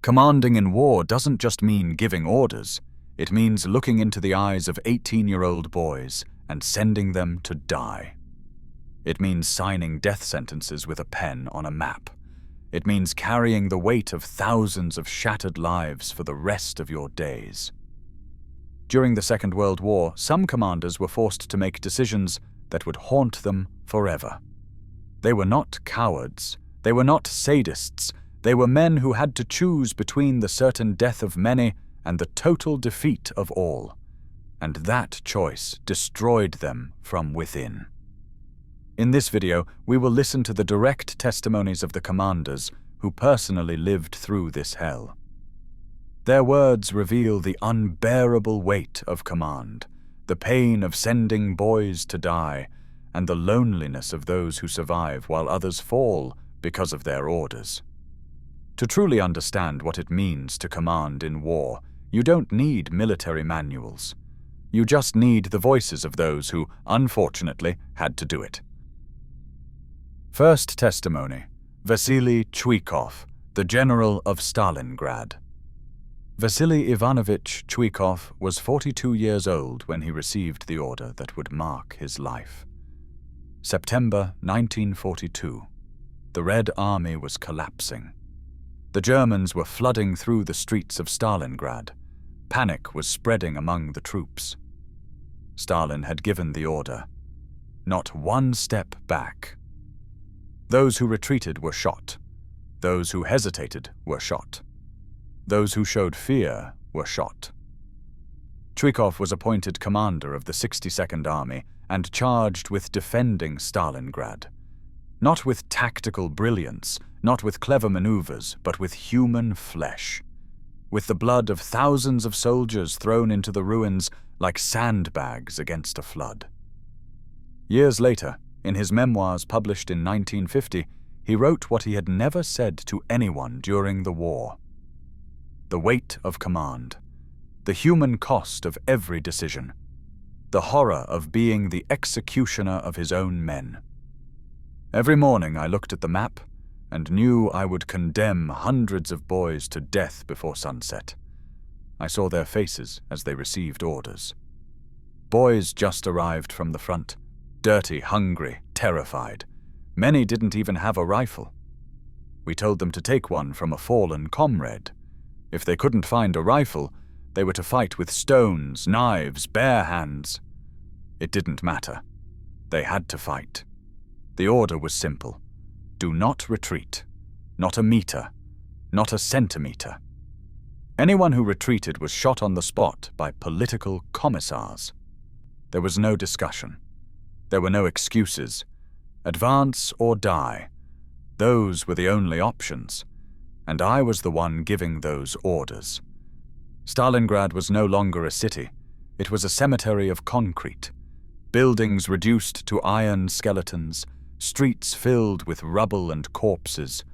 Commanding in war doesn't just mean giving orders. It means looking into the eyes of 18-year-old boys and sending them to die. It means signing death sentences with a pen on a map. It means carrying the weight of thousands of shattered lives for the rest of your days. During the Second World War, some commanders were forced to make decisions that would haunt them forever. They were not cowards. They were not sadists. They were men who had to choose between the certain death of many and the total defeat of all. And that choice destroyed them from within. In this video, we will listen to the direct testimonies of the commanders who personally lived through this hell. Their words reveal the unbearable weight of command, the pain of sending boys to die, and the loneliness of those who survive while others fall because of their orders. To truly understand what it means to command in war, you don't need military manuals. You just need the voices of those who, unfortunately, had to do it. First testimony: Vasily Chuikov, the general of Stalingrad. Vasily Ivanovich Chuikov was 42 years old when he received the order that would mark his life. September 1942. The Red Army was collapsing. The Germans were flooding through the streets of Stalingrad. Panic was spreading among the troops. Stalin had given the order: not one step back. Those who retreated were shot. Those who hesitated were shot. Those who showed fear were shot. Chuikov was appointed commander of the 62nd Army and charged with defending Stalingrad. Not with tactical brilliance, not with clever maneuvers, but with human flesh. With the blood of thousands of soldiers thrown into the ruins like sandbags against a flood. Years later, in his memoirs published in 1950, he wrote what he had never said to anyone during the war. The weight of command, the human cost of every decision, the horror of being the executioner of his own men. Every morning I looked at the map and knew I would condemn hundreds of boys to death before sunset. I saw their faces as they received orders. Boys just arrived from the front, dirty, hungry, terrified. Many didn't even have a rifle. We told them to take one from a fallen comrade. If they couldn't find a rifle, they were to fight with stones, knives, bare hands. It didn't matter. They had to fight. The order was simple: do not retreat. Not a meter. Not a centimeter. Anyone who retreated was shot on the spot by political commissars. There was no discussion. There were no excuses. Advance or die. Those were the only options. And I was the one giving those orders. Stalingrad was no longer a city. It was a cemetery of concrete. Buildings reduced to iron skeletons, streets filled with rubble and corpses,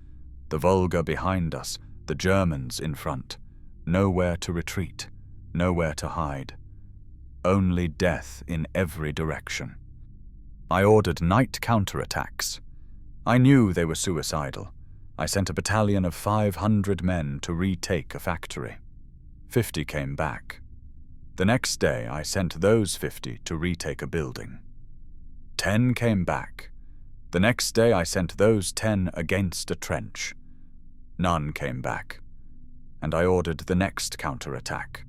the Volga behind us, the Germans in front. Nowhere to retreat, nowhere to hide. Only death in every direction. I ordered night counterattacks. I knew they were suicidal. I sent a battalion of 500 men to retake a factory. 50 came back. The next day I sent those 50 to retake a building. 10 came back. The next day I sent those 10 against a trench. None came back. And I ordered the next counterattack.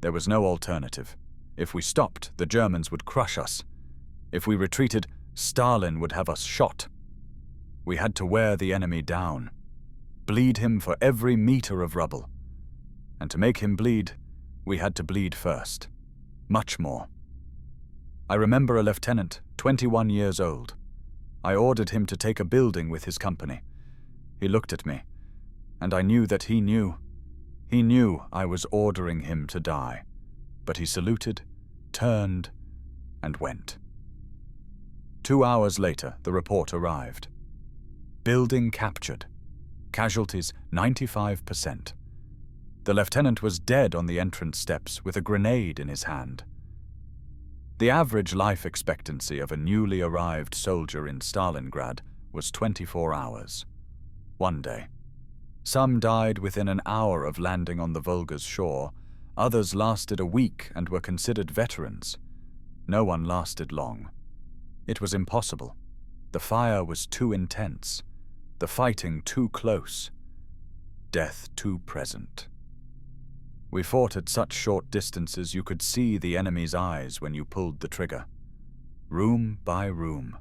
There was no alternative. If we stopped, the Germans would crush us. If we retreated, Stalin would have us shot. We had to wear the enemy down, bleed him for every meter of rubble. And to make him bleed, we had to bleed first. Much more. I remember a lieutenant, 21 years old. I ordered him to take a building with his company. He looked at me, and I knew that he knew. He knew I was ordering him to die. But he saluted, turned, and went. 2 hours later, the report arrived. Building captured. Casualties 95%. The lieutenant was dead on the entrance steps with a grenade in his hand. The average life expectancy of a newly arrived soldier in Stalingrad was 24 hours. One day. Some died within an hour of landing on the Volga's shore, others lasted a week and were considered veterans. No one lasted long. It was impossible. The fire was too intense, the fighting too close, death too present. We fought at such short distances you could see the enemy's eyes when you pulled the trigger. Room by room,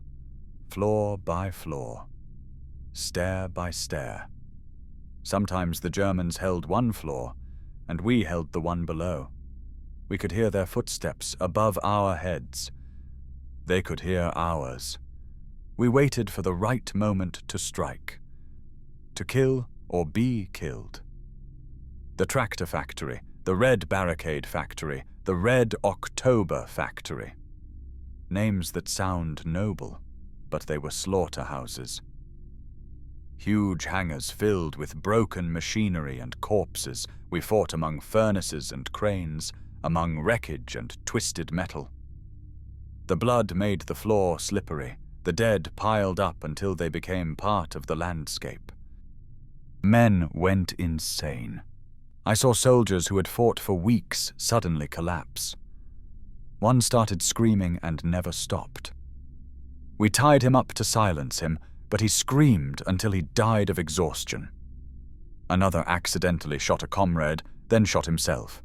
floor by floor, stair by stair. Sometimes the Germans held one floor, and we held the one below. We could hear their footsteps above our heads. They could hear ours. We waited for the right moment to strike, to kill or be killed. The tractor factory, the Red Barricade Factory, the Red October Factory. Names that sound noble, but they were slaughterhouses. Huge hangars filled with broken machinery and corpses. We fought among furnaces and cranes, among wreckage and twisted metal. The blood made the floor slippery, the dead piled up until they became part of the landscape. Men went insane. I saw soldiers who had fought for weeks suddenly collapse. One started screaming and never stopped. We tied him up to silence him, but he screamed until he died of exhaustion. Another accidentally shot a comrade, then shot himself.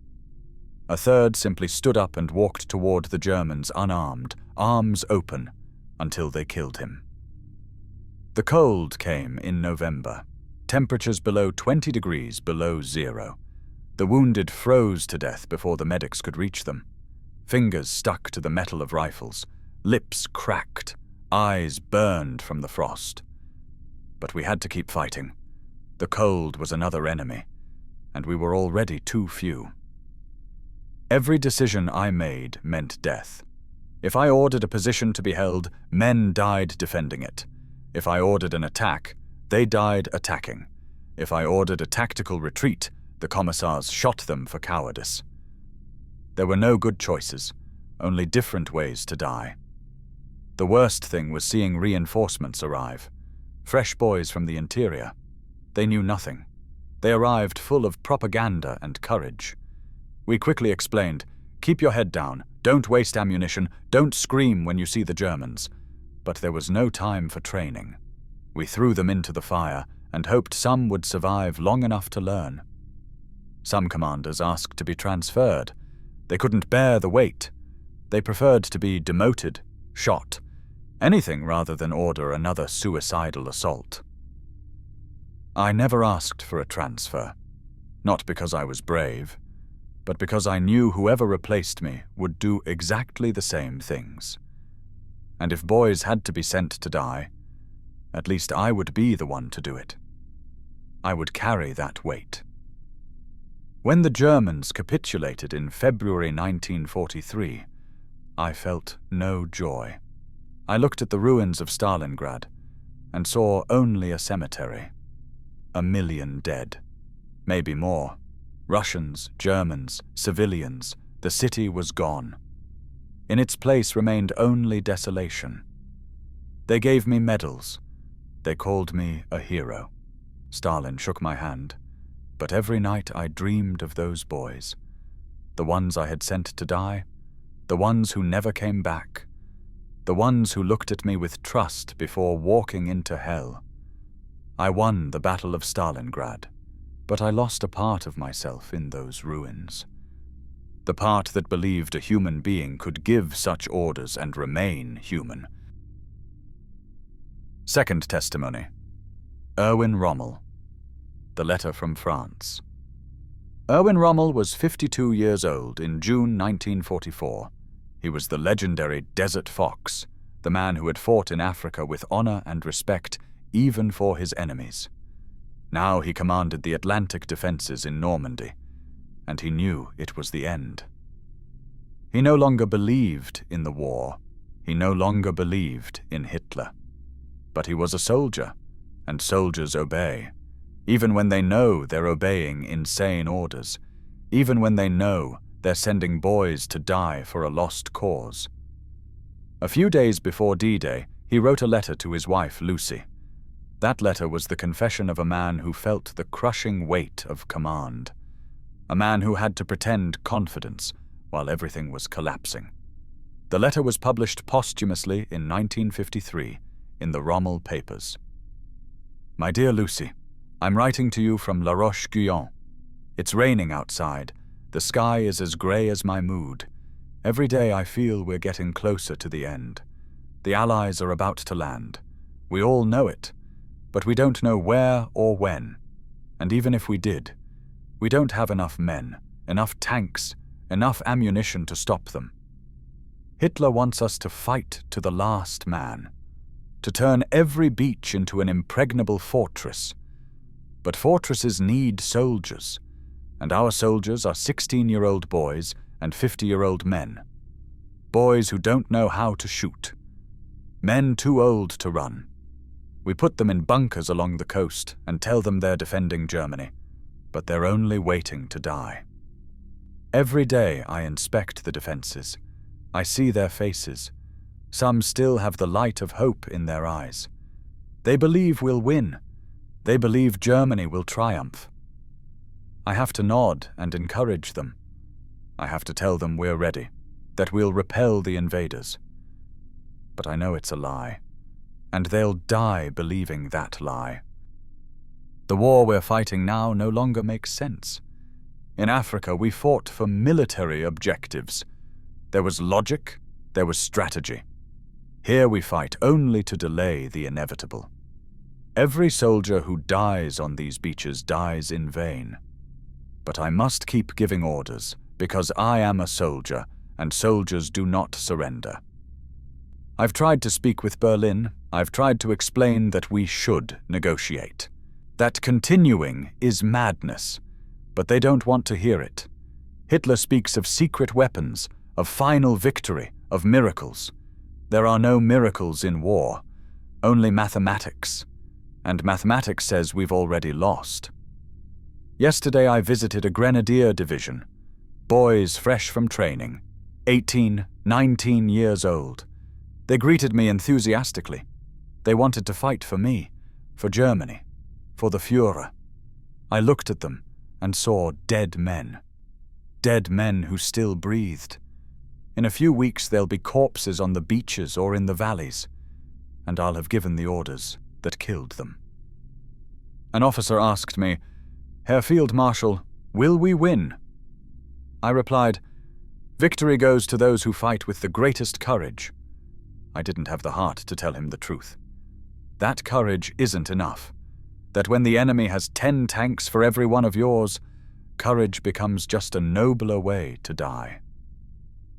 A third simply stood up and walked toward the Germans unarmed, arms open, until they killed him. The cold came in November. Temperatures below 20 degrees below zero. The wounded froze to death before the medics could reach them. Fingers stuck to the metal of rifles, lips cracked, eyes burned from the frost. But we had to keep fighting. The cold was another enemy, and we were already too few. Every decision I made meant death. If I ordered a position to be held, men died defending it. If I ordered an attack, they died attacking. If I ordered a tactical retreat, the commissars shot them for cowardice. There were no good choices, only different ways to die. The worst thing was seeing reinforcements arrive. Fresh boys from the interior. They knew nothing. They arrived full of propaganda and courage. We quickly explained, keep your head down, don't waste ammunition, don't scream when you see the Germans. But there was no time for training. We threw them into the fire and hoped some would survive long enough to learn. Some commanders asked to be transferred. They couldn't bear the weight. They preferred to be demoted, shot, anything rather than order another suicidal assault. I never asked for a transfer, not because I was brave, but because I knew whoever replaced me would do exactly the same things. And if boys had to be sent to die, at least I would be the one to do it. I would carry that weight. When the Germans capitulated in February 1943, I felt no joy. I looked at the ruins of Stalingrad and saw only a cemetery. 1 million dead, maybe more. Russians, Germans, civilians, the city was gone. In its place remained only desolation. They gave me medals. They called me a hero. Stalin shook my hand, but every night I dreamed of those boys. The ones I had sent to die, the ones who never came back, the ones who looked at me with trust before walking into hell. I won the Battle of Stalingrad, but I lost a part of myself in those ruins. The part that believed a human being could give such orders and remain human. Second testimony. Erwin Rommel. The letter from France. Erwin Rommel was 52 years old in June 1944. He was the legendary Desert Fox, the man who had fought in Africa with honor and respect even for his enemies. Now he commanded the Atlantic defenses in Normandy, and he knew it was the end. He no longer believed in the war. He no longer believed in Hitler. But he was a soldier, and soldiers obey, even when they know they're obeying insane orders, even when they know they're sending boys to die for a lost cause. A few days before D-Day, he wrote a letter to his wife, Lucy. That letter was the confession of a man who felt the crushing weight of command, a man who had to pretend confidence while everything was collapsing. The letter was published posthumously in 1953 in the Rommel Papers. My dear Lucy, I'm writing to you from La Roche-Guyon. It's raining outside. The sky is as grey as my mood. Every day I feel we're getting closer to the end. The Allies are about to land. We all know it, but we don't know where or when. And even if we did, we don't have enough men, enough tanks, enough ammunition to stop them. Hitler wants us to fight to the last man, to turn every beach into an impregnable fortress. But fortresses need soldiers, and our soldiers are 16-year-old boys and 50-year-old men. Boys who don't know how to shoot. Men too old to run. We put them in bunkers along the coast and tell them they're defending Germany, but they're only waiting to die. Every day I inspect the defenses. I see their faces. Some still have the light of hope in their eyes. They believe we'll win. They believe Germany will triumph. I have to nod and encourage them. I have to tell them we're ready, that we'll repel the invaders. But I know it's a lie, and they'll die believing that lie. The war we're fighting now no longer makes sense. In Africa, we fought for military objectives. There was logic, there was strategy. Here we fight only to delay the inevitable. Every soldier who dies on these beaches dies in vain. But I must keep giving orders, because I am a soldier, and soldiers do not surrender. I've tried to speak with Berlin. I've tried to explain that we should negotiate, that continuing is madness, but they don't want to hear it. Hitler speaks of secret weapons, of final victory, of miracles. There are no miracles in war, only mathematics, and mathematics says we've already lost. Yesterday I visited a grenadier division, boys fresh from training, 18, 19 years old. They greeted me enthusiastically. They wanted to fight for me, for Germany, for the Führer. I looked at them and saw dead men who still breathed. In a few weeks there'll be corpses on the beaches or in the valleys, and I'll have given the orders that killed them. An officer asked me, "Herr Field Marshal, will we win?" I replied, "Victory goes to those who fight with the greatest courage." I didn't have the heart to tell him the truth. That courage isn't enough. That when the enemy has 10 tanks for every one of yours, courage becomes just a nobler way to die.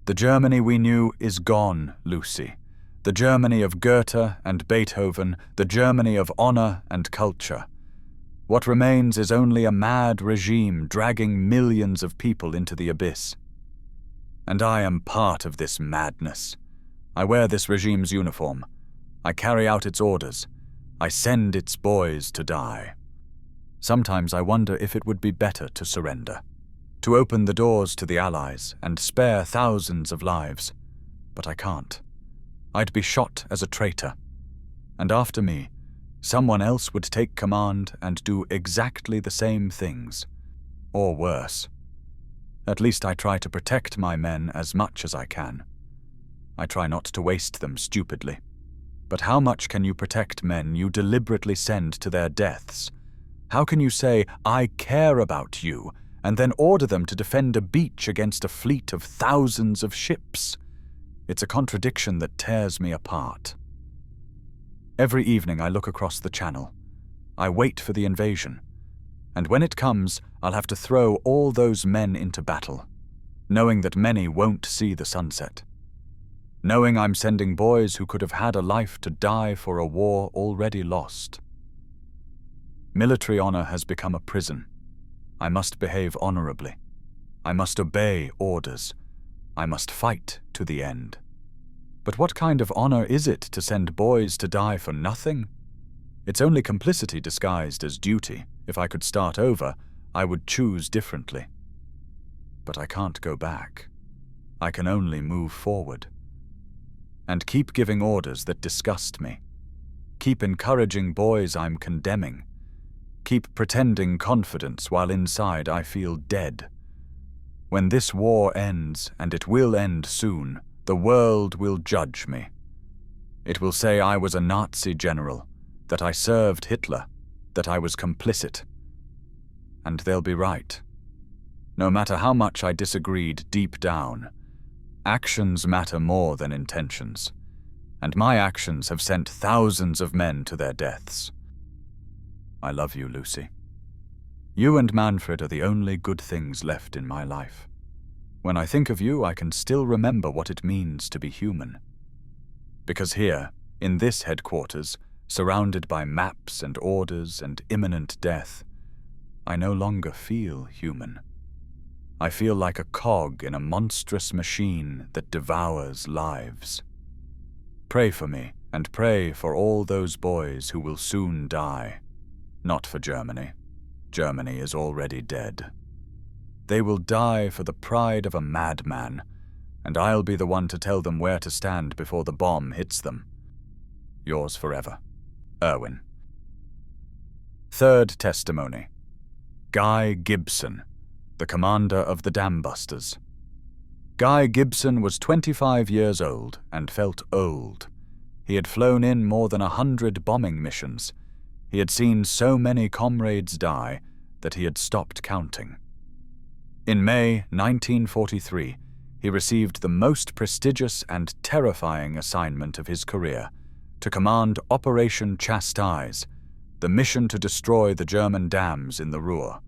The Germany we knew is gone, Lucy. The Germany of Goethe and Beethoven, the Germany of honor and culture. What remains is only a mad regime dragging millions of people into the abyss. And I am part of this madness. I wear this regime's uniform. I carry out its orders. I send its boys to die. Sometimes I wonder if it would be better to surrender, to open the doors to the Allies and spare thousands of lives. But I can't. I'd be shot as a traitor. And after me, someone else would take command and do exactly the same things, or worse. At least I try to protect my men as much as I can. I try not to waste them stupidly. But how much can you protect men you deliberately send to their deaths? How can you say, "I care about you," and then order them to defend a beach against a fleet of thousands of ships? It's a contradiction that tears me apart. Every evening I look across the channel. I wait for the invasion. And when it comes, I'll have to throw all those men into battle, knowing that many won't see the sunset. Knowing I'm sending boys who could have had a life to die for a war already lost. Military honor has become a prison. I must behave honorably. I must obey orders. I must fight to the end. But what kind of honor is it to send boys to die for nothing? It's only complicity disguised as duty. If I could start over, I would choose differently. But I can't go back. I can only move forward. And keep giving orders that disgust me. Keep encouraging boys I'm condemning. Keep pretending confidence while inside I feel dead. When this war ends, and it will end soon, the world will judge me. It will say I was a Nazi general, that I served Hitler, that I was complicit. And they'll be right. No matter how much I disagreed deep down, actions matter more than intentions, and my actions have sent thousands of men to their deaths. I love you, Lucy. You and Manfred are the only good things left in my life. When I think of you, I can still remember what it means to be human. Because here, in this headquarters, surrounded by maps and orders and imminent death, I no longer feel human. I feel like a cog in a monstrous machine that devours lives. Pray for me, and pray for all those boys who will soon die. Not for Germany. Germany is already dead. They will die for the pride of a madman, and I'll be the one to tell them where to stand before the bomb hits them. Yours forever, Erwin. Third testimony. Guy Gibson, the commander of the Dambusters. Guy Gibson was 25 years old and felt old. He had flown in more than 100 bombing missions. He had seen so many comrades die that he had stopped counting. In May 1943, he received the most prestigious and terrifying assignment of his career, to command Operation Chastise, the mission to destroy the German dams in the Ruhr.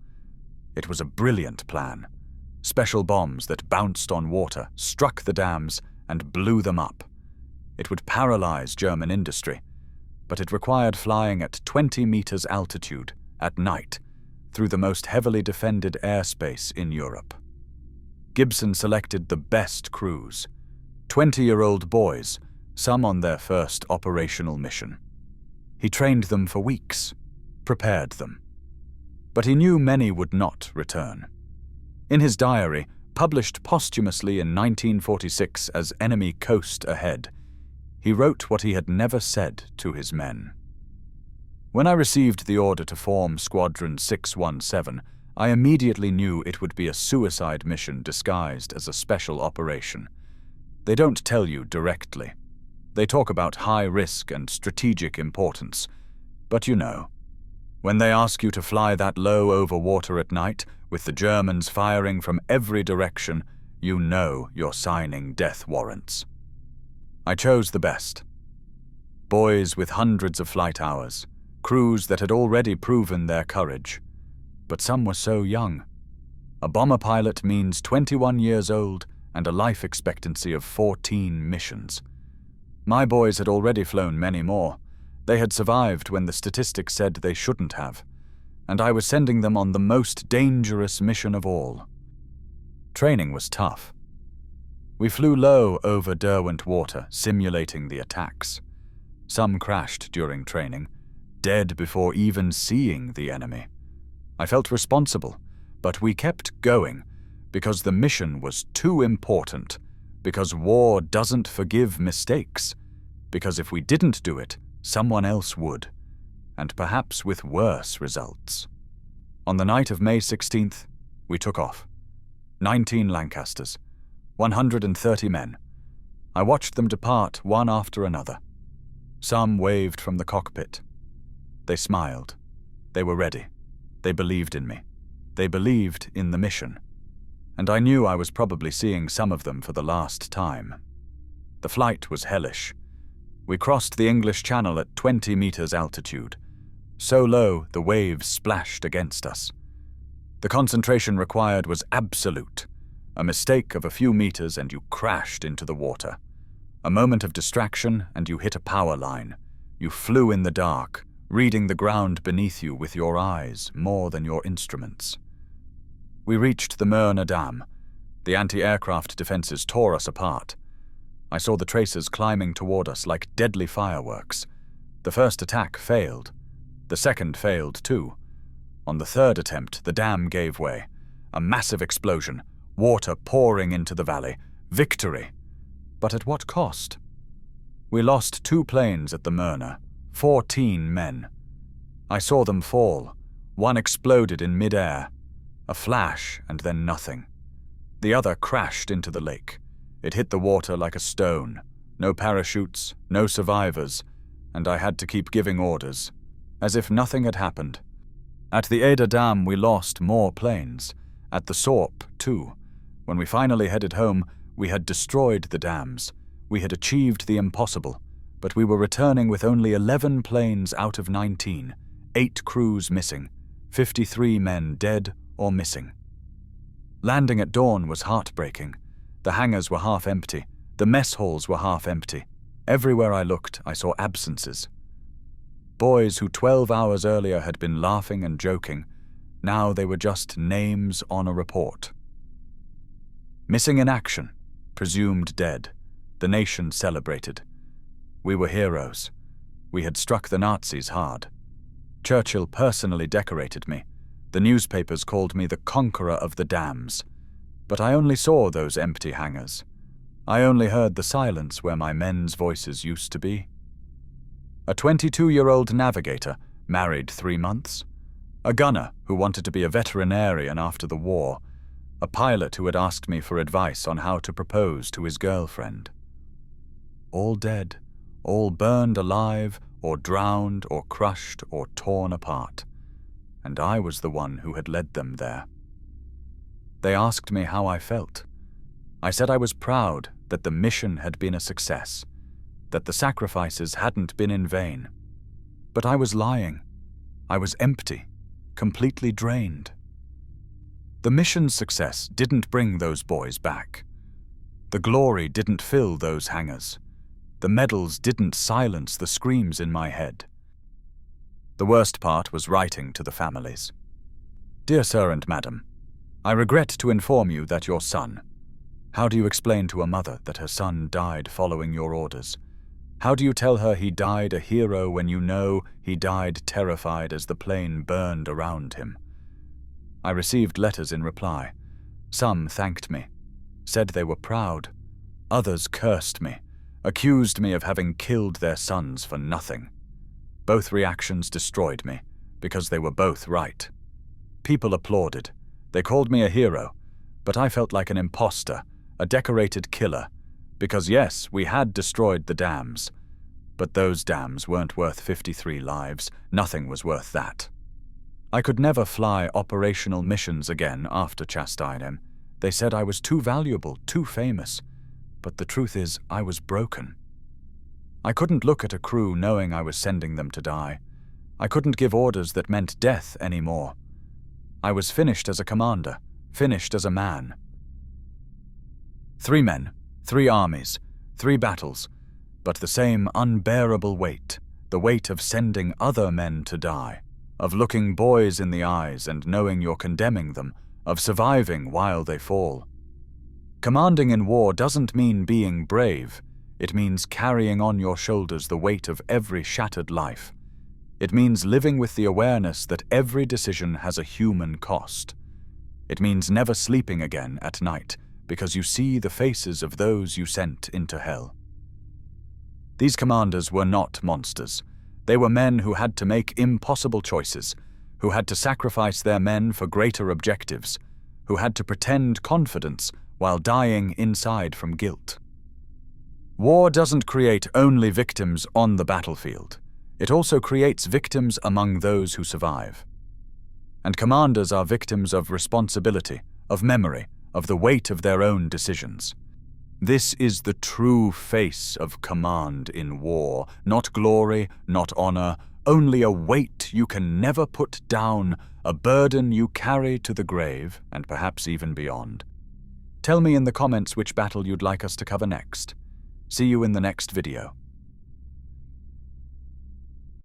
It was a brilliant plan. Special bombs that bounced on water, struck the dams, and blew them up. It would paralyze German industry, but it required flying at 20 meters altitude, at night, through the most heavily defended airspace in Europe. Gibson selected the best crews, 20-year-old boys, some on their first operational mission. He trained them for weeks, prepared them. But he knew many would not return. In his diary, published posthumously in 1946 as Enemy Coast Ahead, he wrote what he had never said to his men. When I received the order to form Squadron 617, I immediately knew it would be a suicide mission disguised as a special operation. They don't tell you directly. They talk about high risk and strategic importance, but you know. When they ask you to fly that low over water at night, with the Germans firing from every direction, you know you're signing death warrants. I chose the best. Boys with hundreds of flight hours, crews that had already proven their courage. But some were so young. A bomber pilot means 21 years old and a life expectancy of 14 missions. My boys had already flown many more. They had survived when the statistics said they shouldn't have, and I was sending them on the most dangerous mission of all. Training was tough. We flew low over Derwent Water, simulating the attacks. Some crashed during training, dead before even seeing the enemy. I felt responsible, but we kept going because the mission was too important, because war doesn't forgive mistakes, because if we didn't do it, someone else would, and perhaps with worse results. On the night of May 16th, we took off. 19 Lancasters, 130 men. I watched them depart one after another. Some waved from the cockpit. They smiled. They were ready. They believed in me. They believed in the mission. And I knew I was probably seeing some of them for the last time. The flight was hellish. We crossed the English Channel at 20 meters altitude. So low, the waves splashed against us. The concentration required was absolute. A mistake of a few meters and you crashed into the water. A moment of distraction and you hit a power line. You flew in the dark, reading the ground beneath you with your eyes more than your instruments. We reached the Mörner Dam. The anti-aircraft defenses tore us apart. I saw the tracers climbing toward us like deadly fireworks. The first attack failed. The second failed too. On the third attempt, the dam gave way. A massive explosion, water pouring into the valley. Victory! But at what cost? We lost 2 planes at the Mörner, 14 men. I saw them fall. One exploded in mid-air. A flash and then nothing. The other crashed into the lake. It hit the water like a stone. No parachutes, no survivors, and I had to keep giving orders, as if nothing had happened. At the Ada Dam we lost more planes. At the Sorp, too. When we finally headed home, we had destroyed the dams. We had achieved the impossible, but we were returning with only 11 planes out of 19, 8 crews missing, 53 men dead or missing. Landing at dawn was heartbreaking. The hangars were half empty. The mess halls were half empty. Everywhere I looked, I saw absences. Boys who 12 hours earlier had been laughing and joking, now they were just names on a report. Missing in action, presumed dead. The nation celebrated. We were heroes. We had struck the Nazis hard. Churchill personally decorated me. The newspapers called me the conqueror of the dams. But I only saw those empty hangars. I only heard the silence where my men's voices used to be. A 22-year-old navigator, married 3 months. A gunner who wanted to be a veterinarian after the war. A pilot who had asked me for advice on how to propose to his girlfriend. All dead, all burned alive, or drowned, or crushed, or torn apart. And I was the one who had led them there. They asked me how I felt. I said I was proud that the mission had been a success, that the sacrifices hadn't been in vain. But I was lying. I was empty, completely drained. The mission's success didn't bring those boys back. The glory didn't fill those hangars. The medals didn't silence the screams in my head. The worst part was writing to the families. Dear Sir and Madam, I regret to inform you that your son— How do you explain to a mother that her son died following your orders? How do you tell her he died a hero when you know he died terrified as the plane burned around him? I received letters in reply. Some thanked me, said they were proud. Others cursed me, accused me of having killed their sons for nothing. Both reactions destroyed me, because they were both right. People applauded. They called me a hero, but I felt like an imposter, a decorated killer, because yes, we had destroyed the dams, but those dams weren't worth 53 lives. Nothing was worth that. I could never fly operational missions again after Chastain. They said I was too valuable, too famous, but the truth is I was broken. I couldn't look at a crew knowing I was sending them to die. I couldn't give orders that meant death anymore. I was finished as a commander, finished as a man. 3 men, 3 armies, 3 battles, but the same unbearable weight, the weight of sending other men to die, of looking boys in the eyes and knowing you're condemning them, of surviving while they fall. Commanding in war doesn't mean being brave. It means carrying on your shoulders the weight of every shattered life. It means living with the awareness that every decision has a human cost. It means never sleeping again at night, because you see the faces of those you sent into hell. These commanders were not monsters. They were men who had to make impossible choices, who had to sacrifice their men for greater objectives, who had to pretend confidence while dying inside from guilt. War doesn't create only victims on the battlefield. It also creates victims among those who survive. And commanders are victims of responsibility, of memory, of the weight of their own decisions. This is the true face of command in war, not glory, not honor, only a weight you can never put down, a burden you carry to the grave and perhaps even beyond. Tell me in the comments which battle you'd like us to cover next. See you in the next video.